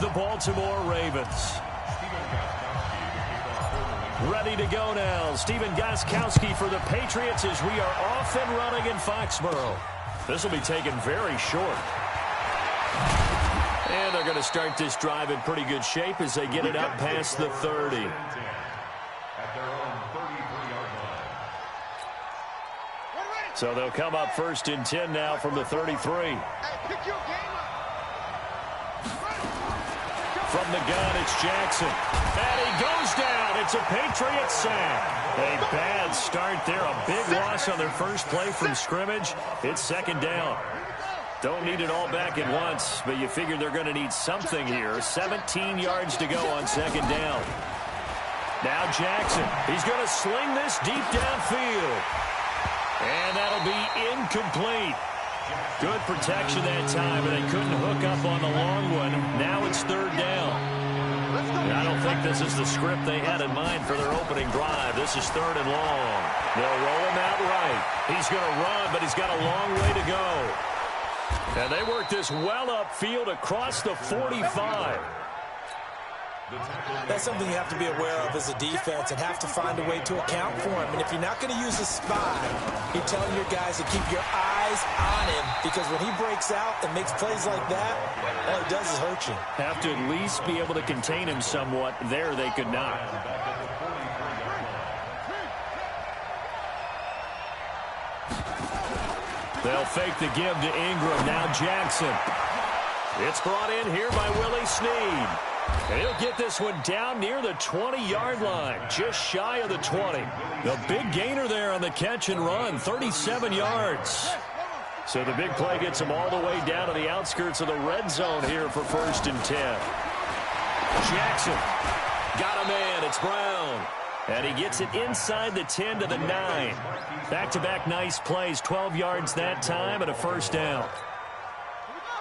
the Baltimore Ravens. Ready to go now. Stephen Gostkowski for the Patriots as we are off and running in Foxborough. This will be taken very short. And they're going to start this drive in pretty good shape as they get it up past the 30. So they'll come up 1st and 10 now from the 33. From the gun, it's Jackson. And he goes down. It's a Patriot sack. A bad start there. A big loss on their first play from scrimmage. It's 2nd down. Don't need it all back at once, but you figure they're going to need something here. 17 yards to go on 2nd down. Now Jackson. He's going to sling this deep downfield. And that'll be incomplete. Good protection that time, and they couldn't hook up on the long one. Now it's 3rd down. I don't think this is the script they had in mind for their opening drive. This is 3rd and long. They'll roll him out right. He's going to run, but he's got a long way to go. And they work this well upfield across the 45. That's something you have to be aware of as a defense and have to find a way to account for him. And if you're not going to use a spy, you're telling your guys to keep your eyes on him, because when he breaks out and makes plays like that, all he does is hurt you. Have to at least be able to contain him somewhat. There they could not. They'll fake the give to Ingram. Now Jackson. It's brought in here by Willie Snead. And he'll get this one down near the 20-yard line, just shy of the 20. The big gainer there on the catch and run, 37 yards. So the big play gets him all the way down to the outskirts of the red zone here for 1st and 10. Jackson got a man. It's Brown. And he gets it inside the 10 to the 9. Back-to-back nice plays, 12 yards that time and a 1st down.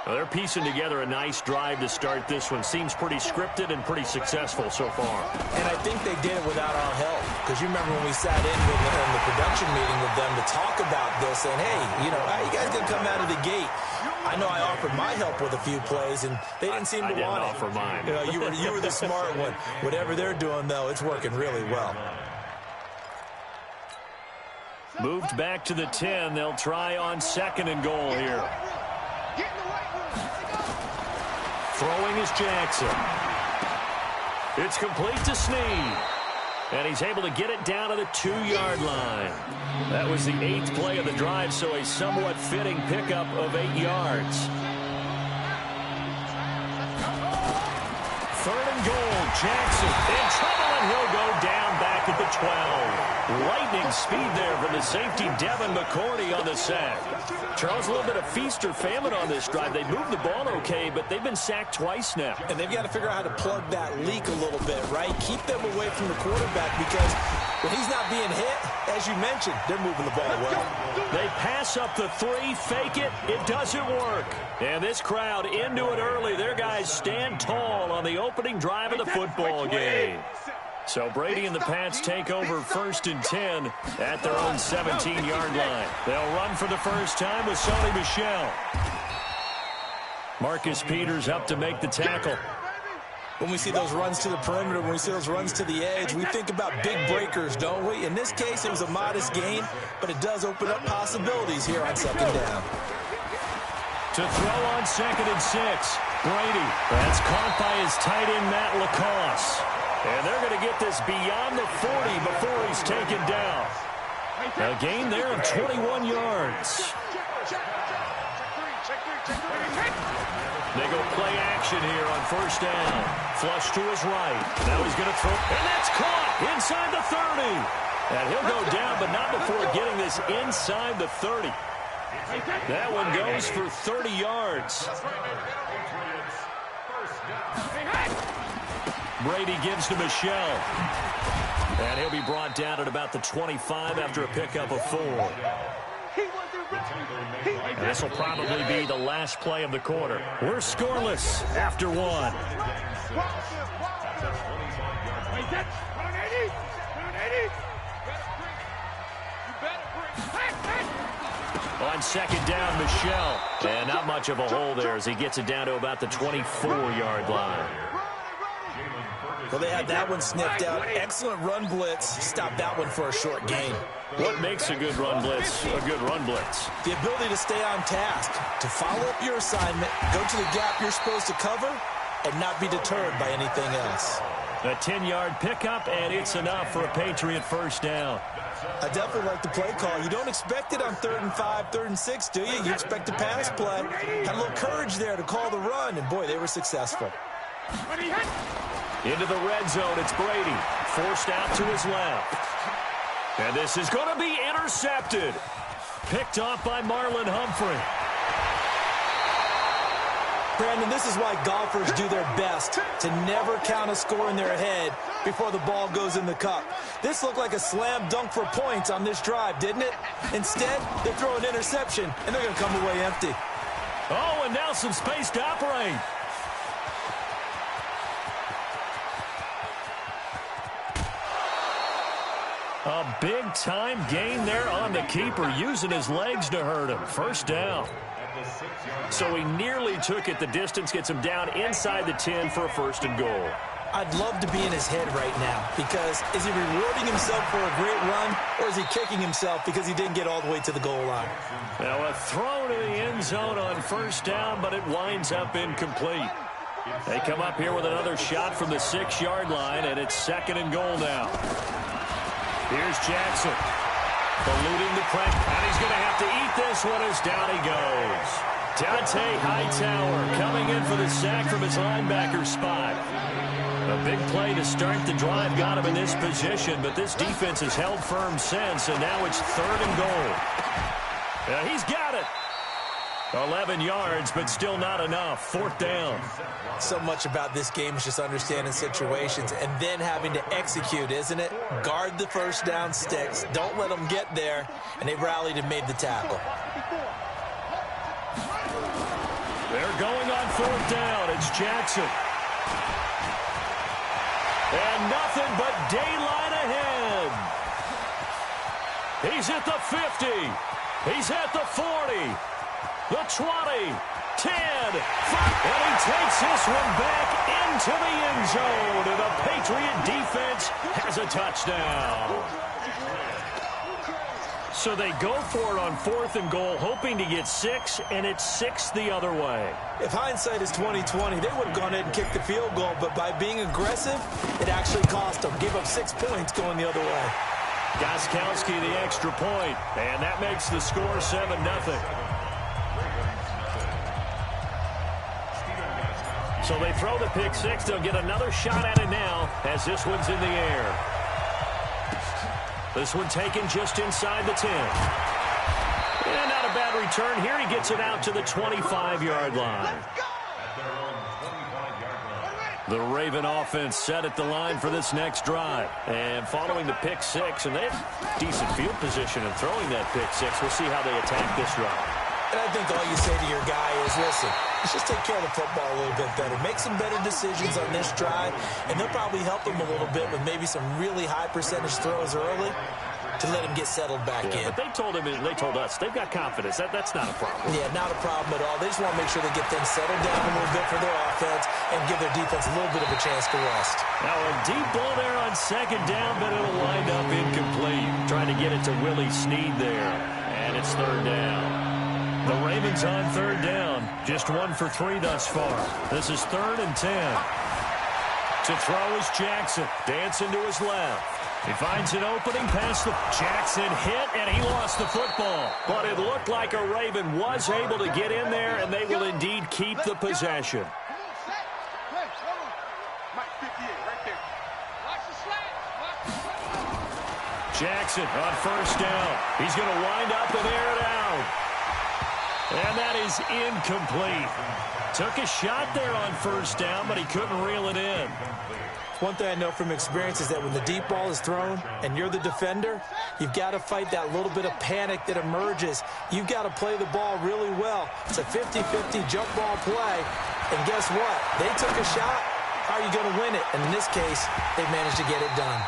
Well, they're piecing together a nice drive to start this one. Seems pretty scripted and pretty successful so far. And I think they did it without our help. Because you remember when we sat in the production meeting with them to talk about this, and hey, you know, how you guys gonna come out of the gate? I know I offered my help with a few plays, and they didn't seem to want it. I didn't offer mine. You know, you were the smart one. Whatever they're doing, though, it's working really well. Moved back to the 10. They'll try on 2nd and goal here. Throwing is Jackson. It's complete to Snead. And he's able to get it down to the 2-yard line. That was the 8th play of the drive, so a somewhat fitting pickup of 8 yards. 3rd and goal. Jackson in trouble, and he'll go down back at the 12. Lightning speed there from the safety, Devin McCourty, on the sack. Charles, a little bit of feast or famine on this drive. They moved the ball okay, but they've been sacked twice now. And they've got to figure out how to plug that leak a little bit, right? Keep them away from the quarterback, because when he's not being hit, as you mentioned, they're moving the ball well. They pass up the 3, fake it. It doesn't work. And this crowd into it early. Their guys stand tall on the opening drive of the football game. So Brady and the Pats take over 1st and 10 at their own 17-yard line. They'll run for the first time with Sonny Michel. Marcus Peters up to make the tackle. When we see those runs to the perimeter, when we see those runs to the edge, we think about big breakers, don't we? In this case, it was a modest gain, but it does open up possibilities here on 2nd down. To throw on 2nd and 6. Brady. That's caught by his tight end, Matt Lacoste. And they're going to get this beyond the 40 before he's taken down. A gain there of 21 yards. They go play action here on 1st down. Flush to his right. Now he's going to throw. And that's caught inside the 30. And he'll go down, but not before getting this inside the 30. That one goes for 30 yards. Brady gives to Michel. And he'll be brought down at about the 25 after a pickup of 4. And this will probably be the last play of the quarter. We're scoreless after 1. On second down, Michelle. And not much of a hole there as he gets it down to about the 24-yard line. Well, they had that one sniffed out. Excellent run blitz. Stop that one for a short gain. What makes a good run blitz a good run blitz? The ability to stay on task, to follow up your assignment, go to the gap you're supposed to cover, and not be deterred by anything else. A 10-yard pickup, and it's enough for a Patriot first down. I definitely like the play call. You don't expect it on 3rd and 5, 3rd and 6, do you? You expect a pass play. Had a little courage there to call the run, and boy, they were successful. Into the red zone, it's Brady. Forced out to his left. And this is going to be intercepted. Picked off by Marlon Humphrey. Brandon, this is why golfers do their best to never count a score in their head before the ball goes in the cup. This looked like a slam dunk for points on this drive, didn't it? Instead, they throw an interception, and they're going to come away empty. Oh, and now some space to operate. A big-time gain there on the keeper, using his legs to hurt him. First down. So he nearly took it the distance, gets him down inside the 10 for a 1st and goal. I'd love to be in his head right now, because is he rewarding himself for a great run, or is he kicking himself because he didn't get all the way to the goal line? Now a throw to the end zone on 1st down, but it winds up incomplete. They come up here with another shot from the 6-yard line, and it's 2nd and goal now. Here's Jackson. Eluding the pressure, and he's going to have to eat this one as down he goes. Dante Hightower coming in for the sack from his linebacker spot. A big play to start the drive got him in this position, but this defense has held firm since, and now it's 3rd and goal. He's got it. 11 yards, but still not enough. 4th down. So much about this game is just understanding situations and then having to execute, isn't it? Guard the first down sticks. Don't let them get there. And they rallied and made the tackle. They're going on 4th down. It's Jackson. And nothing but daylight ahead. He's at the 50. He's at the 40. The 20, 10, 5, and he takes this one back into the end zone, and the Patriot defense has a touchdown. So they go for it on 4th and goal, hoping to get 6, and it's 6 the other way. If hindsight is 20/20, they would have gone ahead and kicked the field goal, but by being aggressive, it actually cost them. Gave up 6 points going the other way. Gostkowski the extra point, and that makes the score 7-0. So they throw the pick 6. They'll get another shot at it now as this one's in the air. This one taken just inside the 10. And not a bad return here. He gets it out to the 25-yard line. The Raven offense set at the line for this next drive. And following the pick 6, and they have decent field position in throwing that pick 6. We'll see how they attack this drive. And I think all you say to your guy is, listen, let's just take care of the football a little bit better. Make some better decisions on this drive, and they'll probably help him a little bit with maybe some really high percentage throws early to let him get settled back in. But they told us they've got confidence. That's not a problem. Yeah, not a problem at all. They just want to make sure they get things settled down a little bit for their offense and give their defense a little bit of a chance to rest. Now a deep ball there on 2nd down, but it'll wind up incomplete. Trying to get it to Willie Snead there, and it's 3rd down. The Ravens on 3rd down. Just 1 for 3 thus far. This is 3rd and 10. To throw is Jackson. Dancing to his left. He finds an opening past the... Jackson hit, and he lost the football. But it looked like a Raven was able to get in there, and they will indeed keep the possession. Jackson on 1st down. He's going to wind up and air it out. And that is incomplete. Took a shot there on 1st down, but he couldn't reel it in. One thing I know from experience is that when the deep ball is thrown and you're the defender, you've got to fight that little bit of panic that emerges. You've got to play the ball really well. It's a 50-50 jump ball play. And guess what? They took a shot. How are you going to win it? And in this case, they managed to get it done.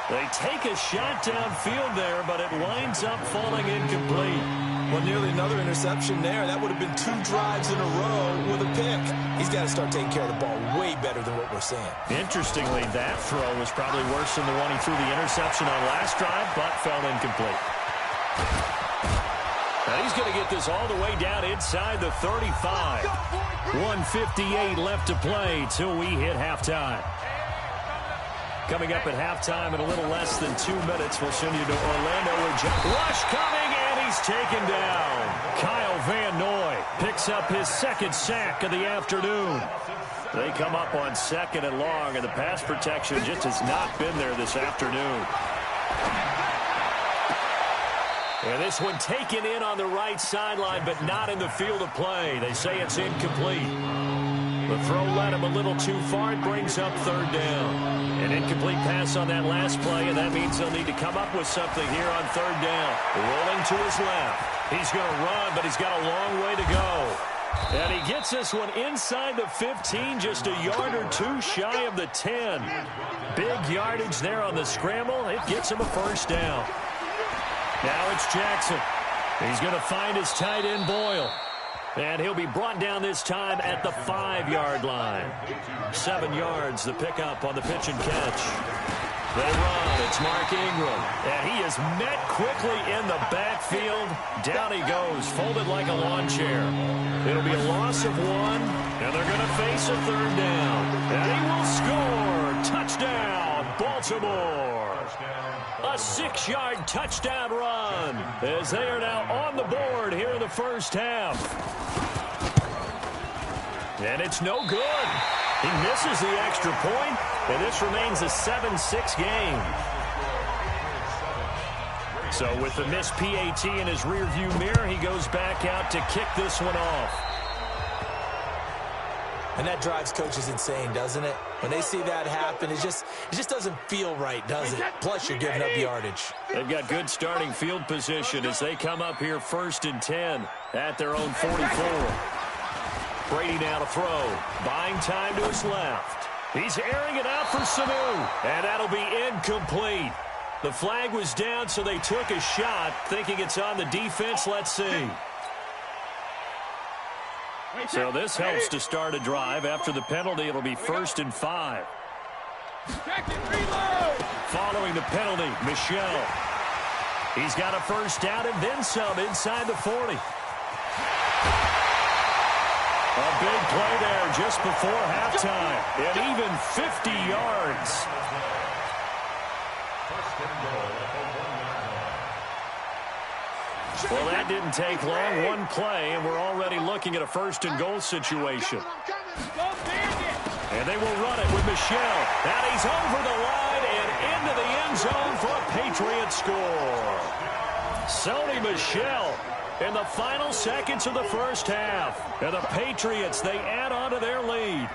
They take a shot downfield there, but it winds up falling incomplete. Well, nearly another interception there. That would have been 2 drives in a row with a pick. He's got to start taking care of the ball way better than what we're seeing. Interestingly, that throw was probably worse than the one he threw the interception on last drive, but fell incomplete. Now he's going to get this all the way down inside the 35. 1:58 left to play till we hit halftime. Coming up at halftime in a little less than 2 minutes, we'll send you to Orlando where Rush coming, and he's taken down. Kyle Van Noy picks up his 2nd sack of the afternoon. They come up on 2nd and long, and the pass protection just has not been there this afternoon. And this one taken in on the right sideline, but not in the field of play. They say it's incomplete. The throw led him a little too far. It brings up 3rd down. An incomplete pass on that last play, and that means they'll need to come up with something here on 3rd down. Rolling to his left. He's going to run, but he's got a long way to go. And he gets this one inside the 15, just a yard or 2 shy of the 10. Big yardage there on the scramble. It gets him a 1st down. Now it's Jackson. He's going to find his tight end, Boyle. And he'll be brought down this time at the 5-yard line. 7 yards, the pickup on the pitch and catch. They run. It's Mark Ingram. And he is met quickly in the backfield. Down he goes, folded like a lawn chair. It'll be a loss of 1, and they're going to face a 3rd down. And he will score. Touchdown, Baltimore. A 6-yard touchdown run as they are now on the board here in the first half. And it's no good. He misses the extra point, and this remains a 7-6 game. So with the missed PAT in his rearview mirror, he goes back out to kick this one off. And that drives coaches insane, doesn't it? When they see that happen, it just doesn't feel right, does it? Plus, you're giving up yardage. They've got good starting field position as they come up here 1st and 10 at their own 44. Brady now to throw. Buying time to his left. He's airing it out for Sanu. And that'll be incomplete. The flag was down, so they took a shot, thinking it's on the defense. Let's see. So this helps to start a drive. After the penalty, it'll be 1st and 5. Following the penalty, Michelle. He's got a 1st down and then some inside the 40. A big play there just before halftime. And even 50 yards. Well, that didn't take long. 1 play, and we're already looking at a 1st and goal situation. And they will run it with Michelle. And he's over the line and into the end zone for a Patriot score. Sony Michel in the final seconds of the first half. And the Patriots, they add on to their lead.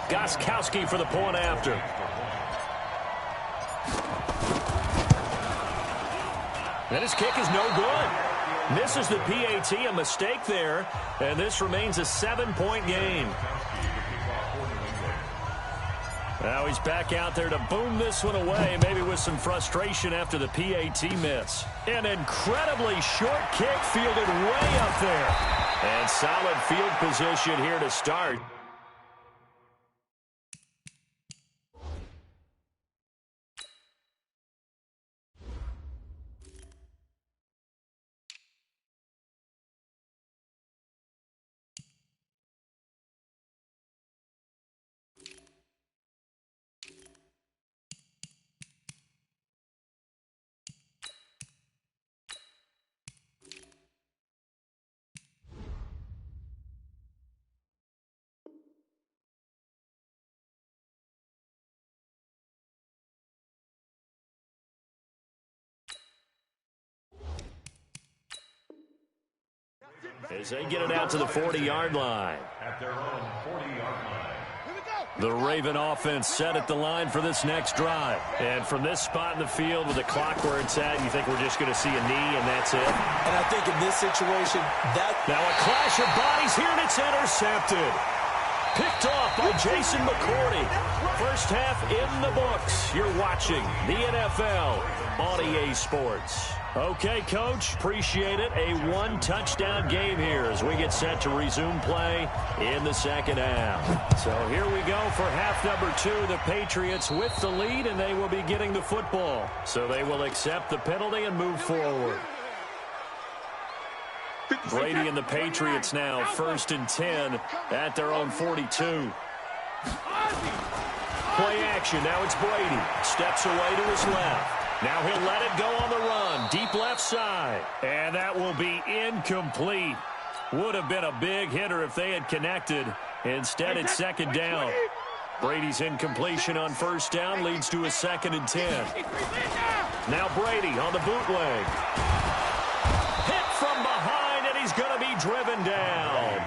Gostkowski for the point after. And his kick is no good. Misses the PAT, a mistake there. And this remains a 7-point game. Now he's back out there to boom this one away, maybe with some frustration after the PAT miss. An incredibly short kick fielded way up there. And solid field position here to start. As they get it out to the 40-yard line. At their own 40-yard line. The Raven offense set at the line for this next drive. And from this spot in the field with the clock where it's at, you think we're just going to see a knee and that's it? And I think in this situation, that... Now a clash of bodies here, and it's intercepted. Picked off by Jason McCourty. First half in the books. You're watching the NFL on EA Sports. Okay, Coach, appreciate it. A one-touchdown game here as we get set to resume play in the second half. So here we go for half number 2. The Patriots with the lead, and they will be getting the football. So they will accept the penalty and move forward. Brady and the Patriots now 1st and 10 at their own 42. Play action. Now it's Brady. Steps away to his left. Now he'll let it go on the run. Deep left side. And that will be incomplete. Would have been a big hitter if they had connected. Instead, it's second down. Brady's incompletion on first down leads to a 2nd and 10. Now Brady on the bootleg. Hit from behind, and he's going to be driven down.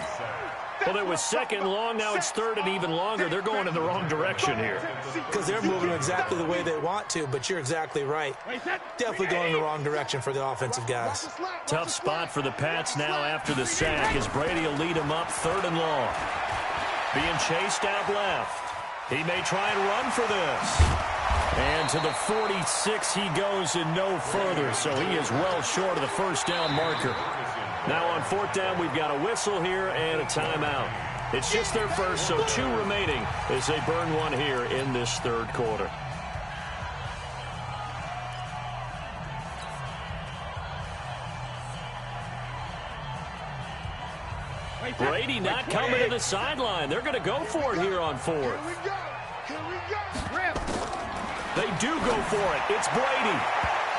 Well, it was 2nd long. Now it's 3rd and even longer. They're going in the wrong direction here. Because they're moving exactly the way they want to, but you're exactly right. Definitely going in the wrong direction for the offensive guys. Tough spot for the Pats now after the sack as Brady will lead him up 3rd and long. Being chased out left. He may try and run for this. And to the 46 he goes and no further, so he is well short of the first down marker. Now on 4th down, we've got a whistle here and a timeout. It's just their first, so 2 remaining as they burn one here in this 3rd quarter. Brady not coming to the sideline. They're going to go for it here on 4th. They do go for it. It's Brady.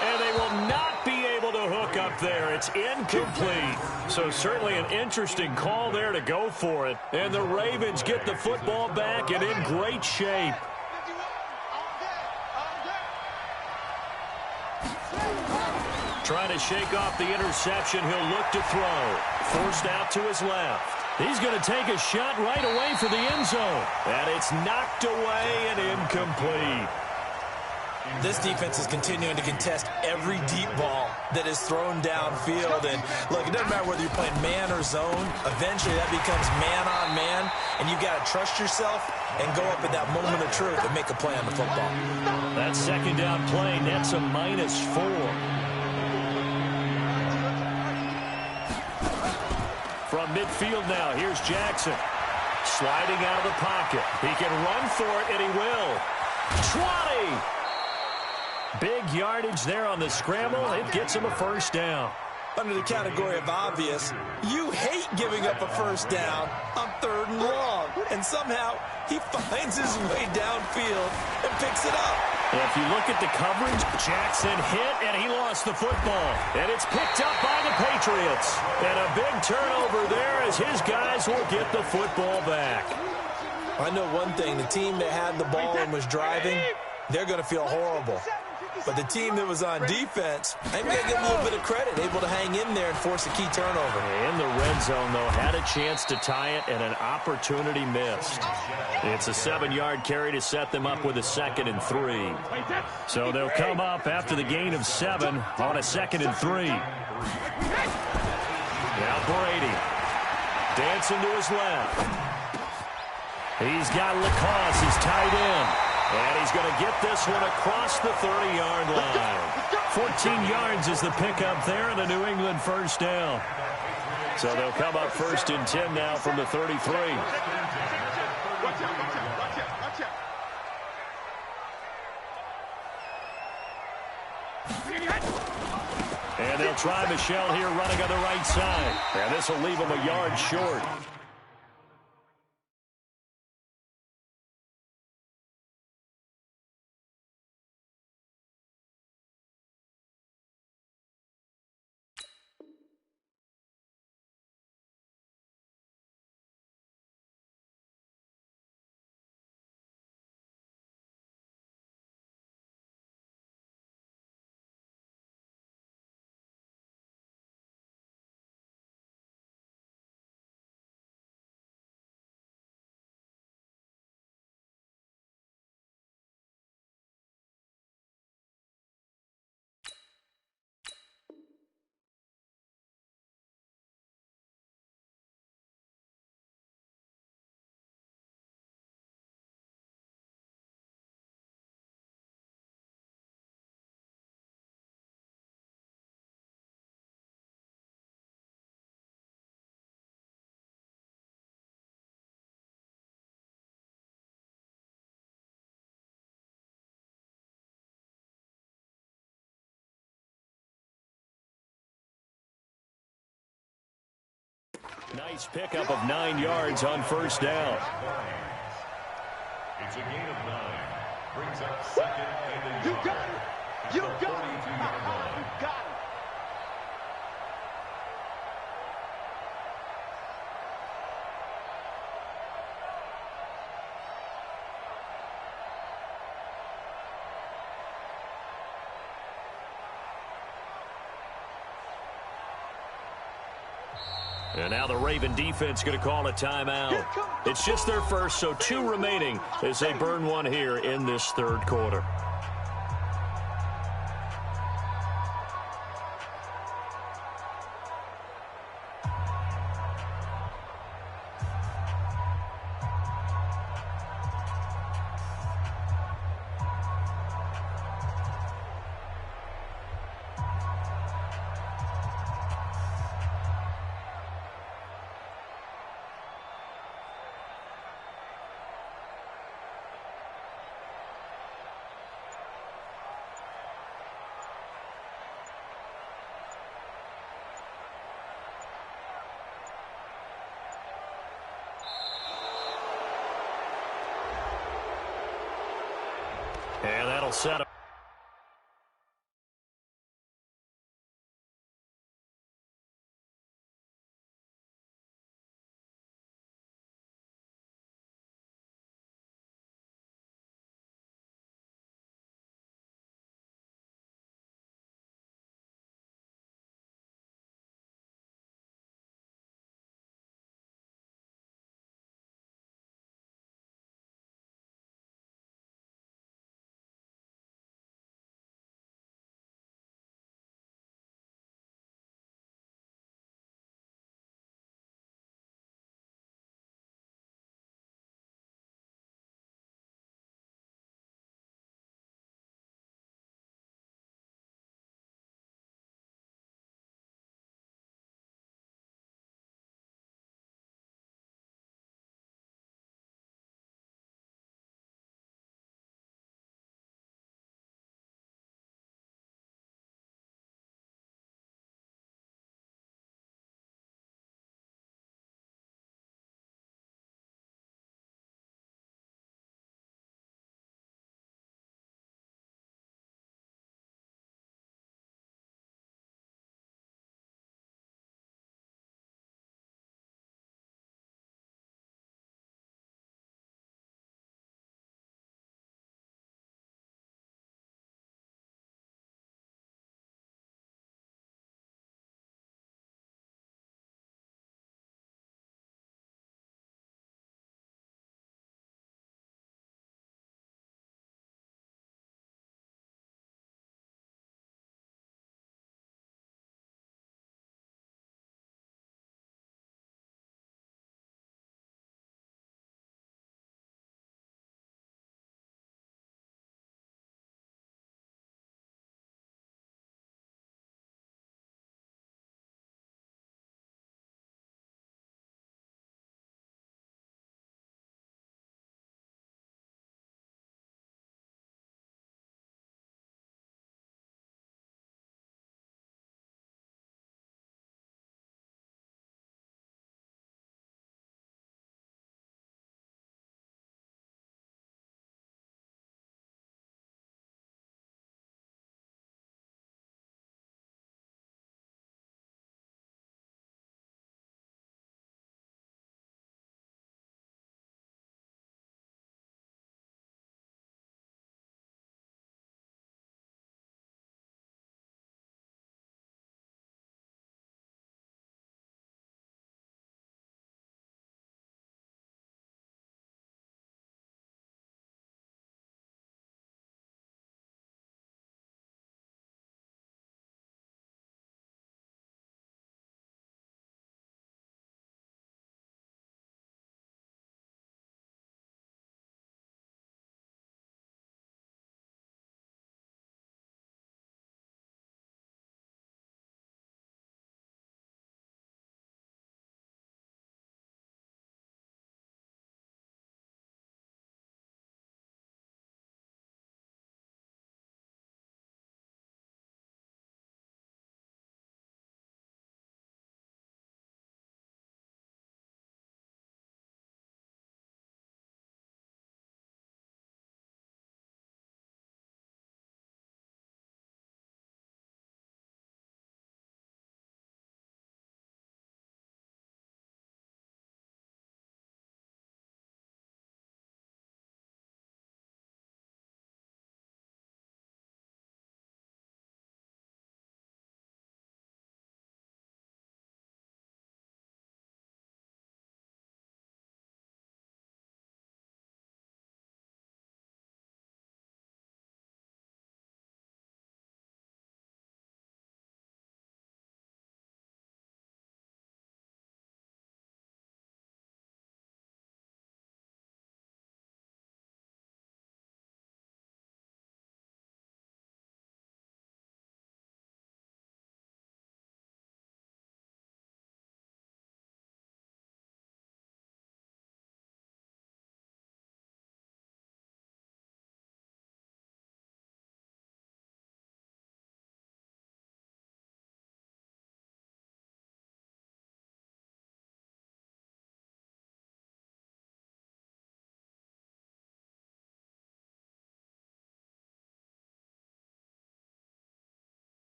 And they will not be able to hook up there. It's incomplete. So certainly an interesting call there to go for it. And the Ravens get the football back and in great shape. Trying to shake off the interception. He'll look to throw. Forced out to his left. He's going to take a shot right away for the end zone. And it's knocked away and incomplete. This defense is continuing to contest every deep ball that is thrown downfield. And, look, it doesn't matter whether you're playing man or zone. Eventually that becomes man on man, and you've got to trust yourself and go up at that moment of truth and make a play on the football. That second down play nets a -4. From midfield now, here's Jackson. Sliding out of the pocket. He can run for it, and he will. 20! Big yardage there on the scramble. It gets him a first down. Under the category of obvious, you hate giving up a first down on 3rd and long. And somehow he finds his way downfield and picks it up. And if you look at the coverage, Jackson hit and he lost the football. And it's picked up by the Patriots. And a big turnover there as his guys will get the football back. I know one thing, the team that had the ball and was driving, they're going to feel horrible. But the team that was on defense, I'm going to give a little bit of credit, able to hang in there and force a key turnover. In the red zone, though, had a chance to tie it and an opportunity missed. It's a 7-yard carry to set them up with a 2nd and 3. So they'll come up after the gain of 7 on a 2nd and 3. Now Brady dancing to his left. He's got Lacoste. He's tied in. And he's going to get this one across the 30-yard line. 14 yards is the pickup there and a New England first down. So they'll come up 1st and 10 now from the 33. And they'll try Michelle here running on the right side. And this will leave him a yard short. Nice pickup of 9 yards on first down. It's a gain of 9. Brings up second and a yard. You got it. You got it. 42-yard line. You got it. And now the Raven defense going to call a timeout. It's just their first, so 2 remaining as they burn one here in this third quarter. And that'll set up.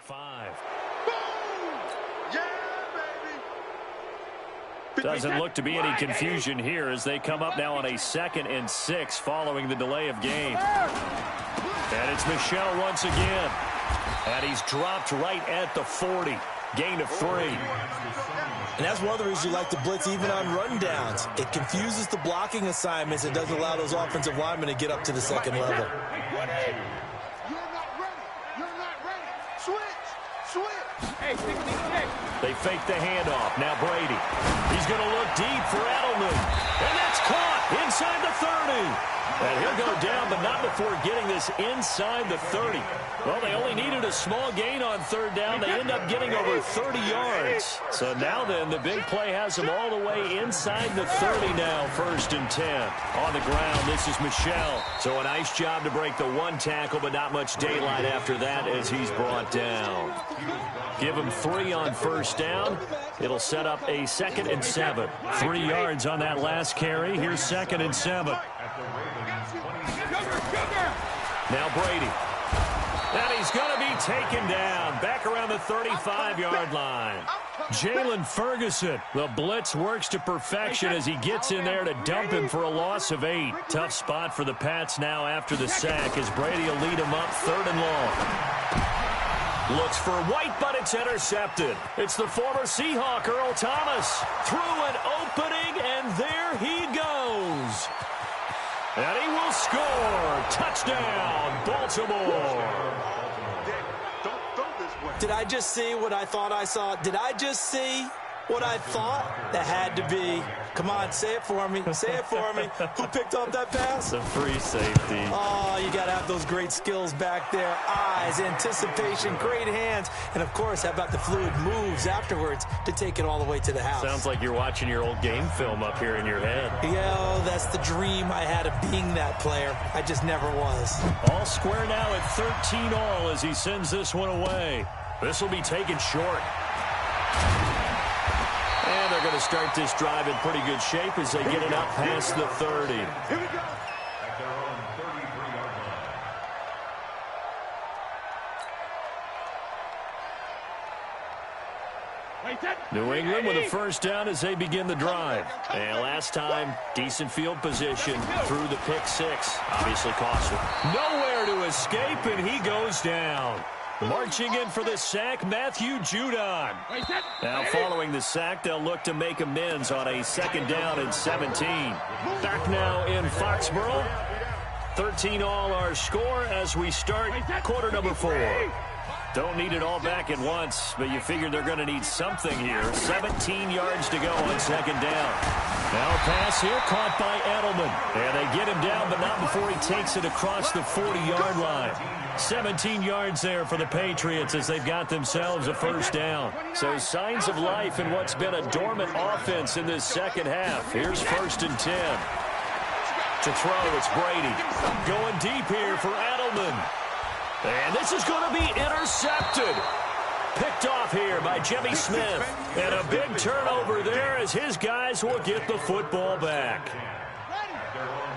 5. Yeah, baby. Doesn't look to be any confusion here as they come up now on a 2nd and 6 following the delay of game. And it's Michel once again. And he's dropped right at the 40. Gain of 3. And that's one of the reasons you like to blitz even on rundowns. It confuses the blocking assignments and doesn't allow those offensive linemen to get up to the second level. You're not ready. You're not ready. Switch. Hey, They fake the handoff. Now Brady. He's going to look deep for Edelman. And that's caught inside the 30. And he'll go down, but not before getting this inside the 30. Well, they only needed a small gain on 3rd down. They end up getting over 30 yards. So now then, the big play has them all the way inside the 30 now, 1st and 10. On the ground, this is Michel. So a nice job to break the 1 tackle, but not much daylight after that as he's brought down. Give him 3 on 1st down. It'll set up a 2nd and 7. 3 yards on that last carry. Here's 2nd and 7. Now Brady. And he's going to be taken down back around the 35-yard line. Jalen Ferguson. The blitz works to perfection as he gets in there to dump him for a loss of 8. Tough spot for the Pats now after the sack as Brady will lead him up 3rd and long. Looks for White, but it's intercepted. It's the former Seahawk, Earl Thomas. Through an opening, and there he goes. And he will score. Touchdown, Baltimore. Did I just see what I thought I saw? Did I just see what I thought? That had to be. Come on, say it for me. Say it for me. Who picked up that pass? The free safety. Oh, you got to have those great skills back there. Eyes, anticipation, great hands. And, of course, how about the fluid moves afterwards to take it all the way to the house? Sounds like you're watching your old game film up here in your head. Yeah, that's the dream I had of being that player. I just never was. All square now at 13 all as he sends this one away. This will be taken short. And they're going to start this drive in pretty good shape as they get it up past the 30. Here we go. At their own 33-yard line. New England with a 1st down as they begin the drive. And last time, decent field position through the pick 6. Obviously cost him. Nowhere to escape, and he goes down. Marching in for the sack, Matthew Judon. Now following the sack, they'll look to make amends on a 2nd down and 17. Back now in Foxborough. 13 all our score as we start quarter number 4. Don't need it all back at once, but you figure they're going to need something here. 17 yards to go on 2nd down. Now a pass here caught by Edelman. And they get him down, but not before he takes it across the 40-yard line. 17 yards there for the Patriots as they've got themselves a 1st down. So signs of life in what's been a dormant offense in this 2nd half. Here's 1st and 10. To throw, it's Brady. Going deep here for Edelman. And this is going to be intercepted. Picked off here by Jimmy Smith. And a big turnover there as his guys will get the football back.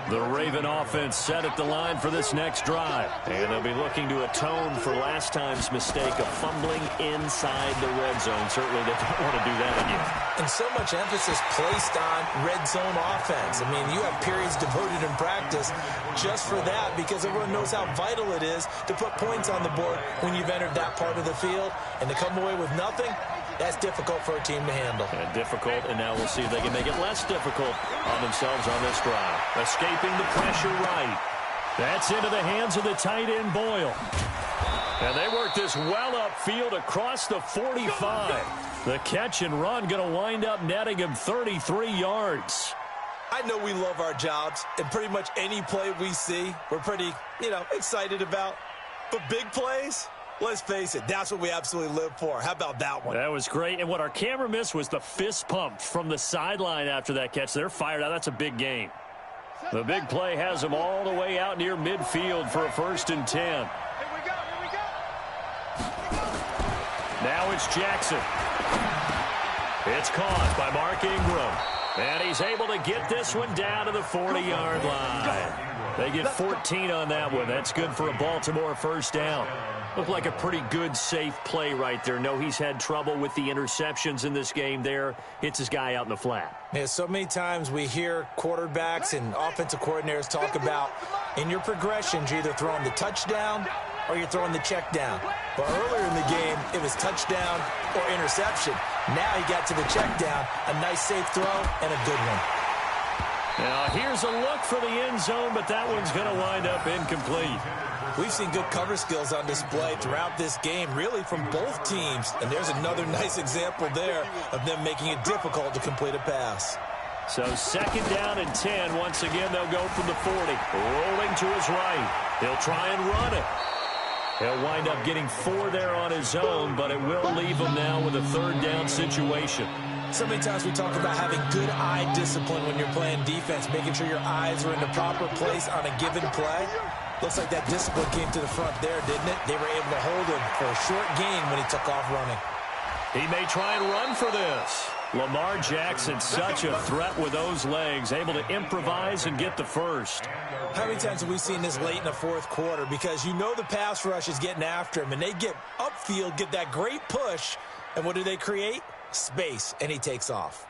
The Raven offense set at the line for this next drive. And they'll be looking to atone for last time's mistake of fumbling inside the red zone. Certainly they don't want to do that again. And so much emphasis placed on red zone offense. I mean, you have periods devoted in practice just for that because everyone knows how vital it is to put points on the board when you've entered that part of the field. And to come away with nothing, that's difficult for a team to handle. And difficult, and now we'll see if they can make it less difficult on themselves on this drive. Escaping the pressure right. That's into the hands of the tight end, Boyle. And they work this well upfield across the 45. The catch and run going to wind up netting him 33 yards. I know we love our jobs, and pretty much any play we see, we're pretty, excited about. But big plays, let's face it, that's what we absolutely live for. How about that one? That was great. And what our camera missed was the fist pump from the sideline after that catch. They're fired out. That's a big game. The big play has them all the way out near midfield for a 1st and 10. Here we go. Now it's Jackson. It's caught by Mark Ingram. And he's able to get this one down to the 40-yard line. They get 14 on that one. That's good for a Baltimore 1st down. Looked like a pretty good, safe play right there. No, he's had trouble with the interceptions in this game there. Hits his guy out in the flat. Yeah, so many times we hear quarterbacks and offensive coordinators talk about in your progressions, you're either throwing the touchdown or you're throwing the check down. But earlier in the game, it was touchdown or interception. Now he got to the check down, a nice safe throw, and a good one. Now here's a look for the end zone, but that one's going to wind up incomplete. We've seen good cover skills on display throughout this game, really from both teams. And there's another nice example there of them making it difficult to complete a pass. So 2nd down and 10. Once again, they'll go from the 40. Rolling to his right. He'll try and run it. He'll wind up getting 4 there on his own, but it will leave him now with a 3rd down situation. So many times we talk about having good eye discipline when you're playing defense, making sure your eyes are in the proper place on a given play. Looks like that discipline came to the front there, didn't it? They were able to hold him for a short gain when he took off running. He may try and run for this. Lamar Jackson, such a threat with those legs, able to improvise and get the first. How many times have we seen this late in the 4th quarter? Because you know the pass rush is getting after him, and they get upfield, get that great push, and what do they create? Space, and he takes off.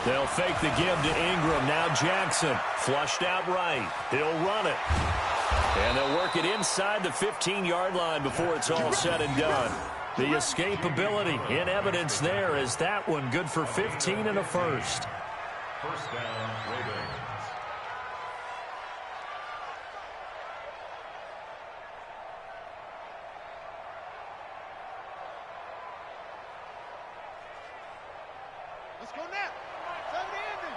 They'll fake the give to Ingram. Now Jackson, flushed out right. He'll run it. And they'll work it inside the 15-yard line before it's all said and done. The escapability in evidence there is that one good for 15 and a first. First down, Ravens. Let's go now. 70 ending.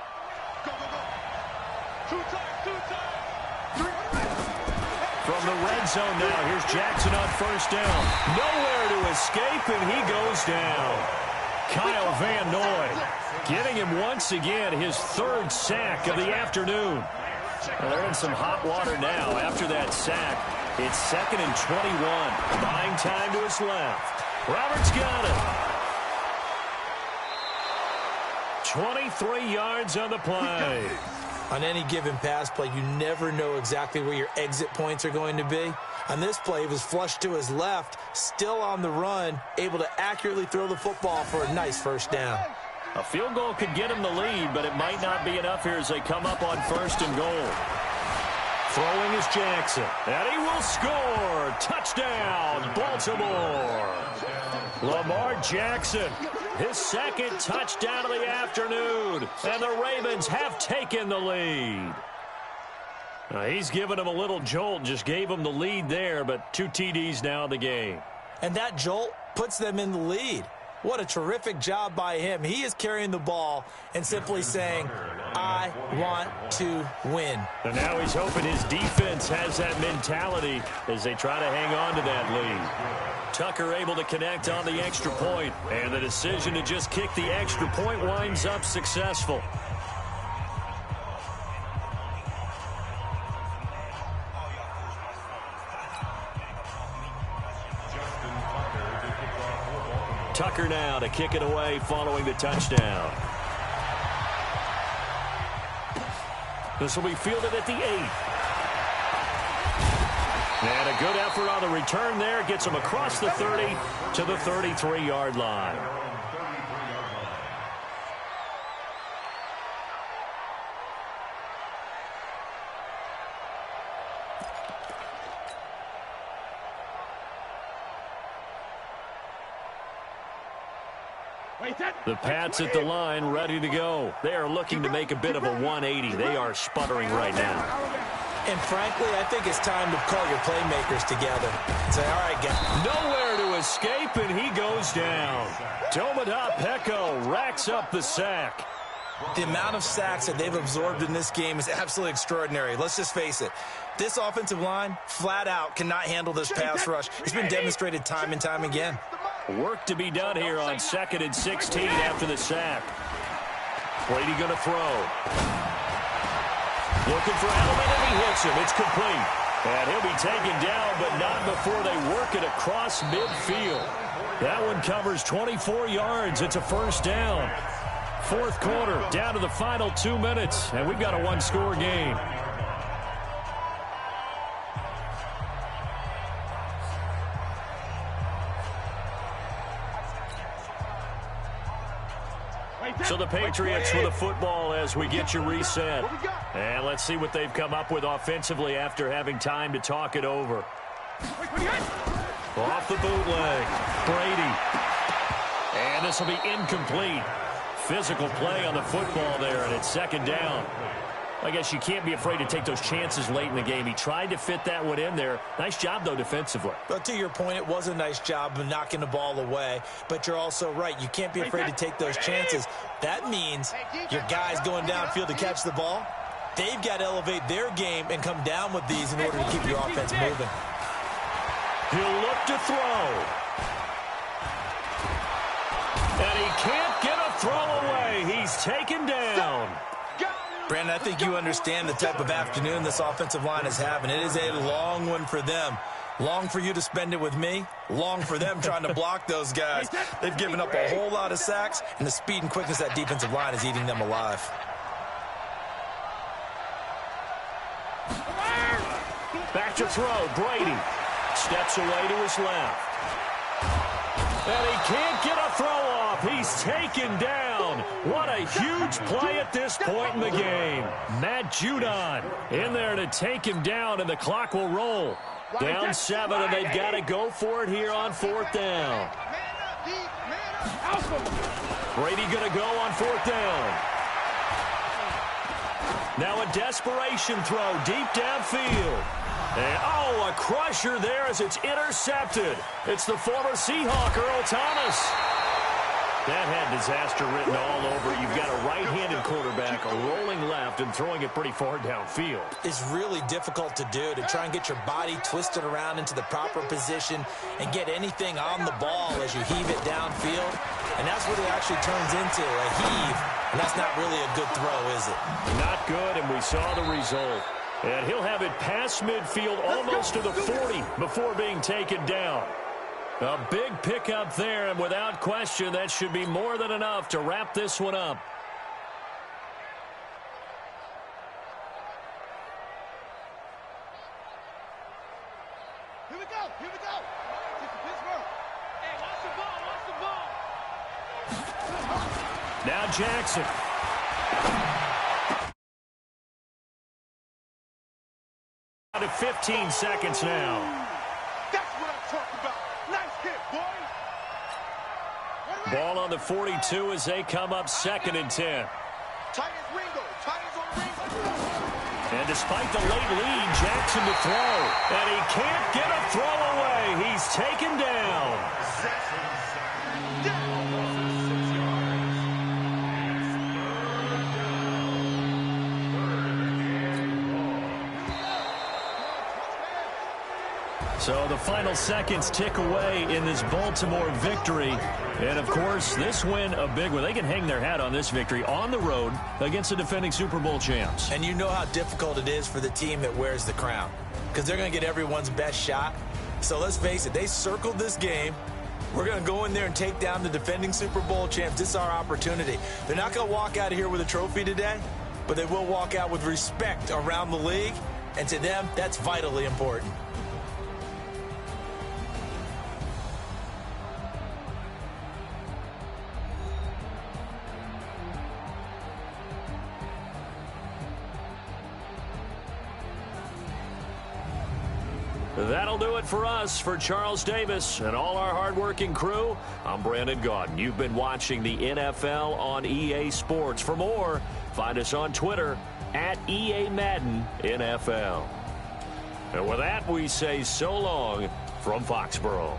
Go, go, go. 2 times. 3. From the red zone now, here's Jackson on 1st down. Nowhere to escape, and he goes down. Kyle Van Noy getting him once again his 3rd sack of the afternoon. Well, they're in some hot water now after that sack. It's 2nd and 21. Buying time to his left. Roberts got it. 23 yards on the play. On any given pass play, you never know exactly where your exit points are going to be. On this play, he was flushed to his left, still on the run, able to accurately throw the football for a nice 1st down. A field goal could get him the lead, but it might not be enough here as they come up on 1st and goal. Throwing is Jackson, and he will score. Touchdown, Baltimore. Lamar Jackson, his 2nd touchdown of the afternoon, and the Ravens have taken the lead. He's given him a little jolt, just gave him the lead there, but 2 TDs now in the game. And that jolt puts them in the lead. What a terrific job by him. He is carrying the ball and simply saying, I want to win. And now he's hoping his defense has that mentality as they try to hang on to that lead. Tucker able to connect on the extra point, and the decision to just kick the extra point winds up successful. Tucker now to kick it away following the touchdown. This will be fielded at the 8. And a good effort on the return there. Gets him across the 30 to the 33-yard line. The Pats at the line, ready to go. They are looking to make a bit of a 180. They are sputtering right now. And frankly, I think it's time to call your playmakers together and say, all right, guys. Nowhere to escape, and he goes down. Domada Peko racks up the sack. The amount of sacks that they've absorbed in this game is absolutely extraordinary. Let's just face it. This offensive line, flat out, cannot handle this pass rush. It's been demonstrated time and time again. Work to be done here on 2nd and 16 after the sack. Brady going to throw. Looking for Edelman, and he hits him. It's complete. And he'll be taken down, but not before they work it across midfield. That one covers 24 yards. It's a first down. Fourth quarter, down to the final 2 minutes, and we've got a one-score game. So the Patriots with the football as we get you reset. And let's see what they've come up with offensively after having time to talk it over. Off the bootleg, Brady. And this will be incomplete. Physical play on the football there, and it's second down. I guess you can't be afraid to take those chances late in the game. He tried to fit that one in there. Nice job, though, defensively. But to your point, it was a nice job of knocking the ball away. But you're also right. You can't be afraid to take those chances. That means your guys going downfield to catch the ball, they've got to elevate their game and come down with these in order to keep your offense moving. He'll look to throw. And he can't get a throw away. He's taken down. Brandon, I think you understand the type of afternoon this offensive line is having. It is a long one for them. Long for you to spend it with me. Long for them trying to block those guys. They've given up a whole lot of sacks, and the speed and quickness of that defensive line is eating them alive. Back to throw. Brady steps away to his left. And he can't get a throw off. He's taken down. What a huge play at this point in the game. Matt Judon in there to take him down, and the clock will roll. Down 7, and they've got to go for it here on fourth down. Brady going to go on fourth down. Now a desperation throw deep downfield. And, oh, a crusher there as it's intercepted. It's the former Seahawk, Earl Thomas. That had disaster written all over. You've got a right-handed quarterback rolling left and throwing it pretty far downfield. It's really difficult to do, to try and get your body twisted around into the proper position and get anything on the ball as you heave it downfield. And that's what it actually turns into, a heave. And that's not really a good throw, is it? Not good, and we saw the result. And he'll have it past midfield almost to the 40 before being taken down. A big pickup there, and without question, that should be more than enough to wrap this one up. Here we go. Here we go. Pittsburgh. Hey, watch the ball. Watch the ball. Now Jackson. Out of 15 seconds now. That's what I'm talking about. Nice hit, boy. Ball on the 42 as they come up 2nd and 10. Titans Ringo. Titans on Ringo. And despite the late lead, Jackson to throw. And he can't get a throw away. He's taken down. So the final seconds tick away in this Baltimore victory. And, of course, this win a big one. They can hang their hat on this victory on the road against the defending Super Bowl champs. And you know how difficult it is for the team that wears the crown, because they're going to get everyone's best shot. So let's face it, they circled this game. We're going to go in there and take down the defending Super Bowl champs. This is our opportunity. They're not going to walk out of here with a trophy today, but they will walk out with respect around the league. And to them, that's vitally important. That'll do it for us. For Charles Davis and all our hardworking crew, I'm Brandon Gaudin. You've been watching the NFL on EA Sports. For more, find us on Twitter at EA Madden NFL. And with that, we say so long from Foxborough.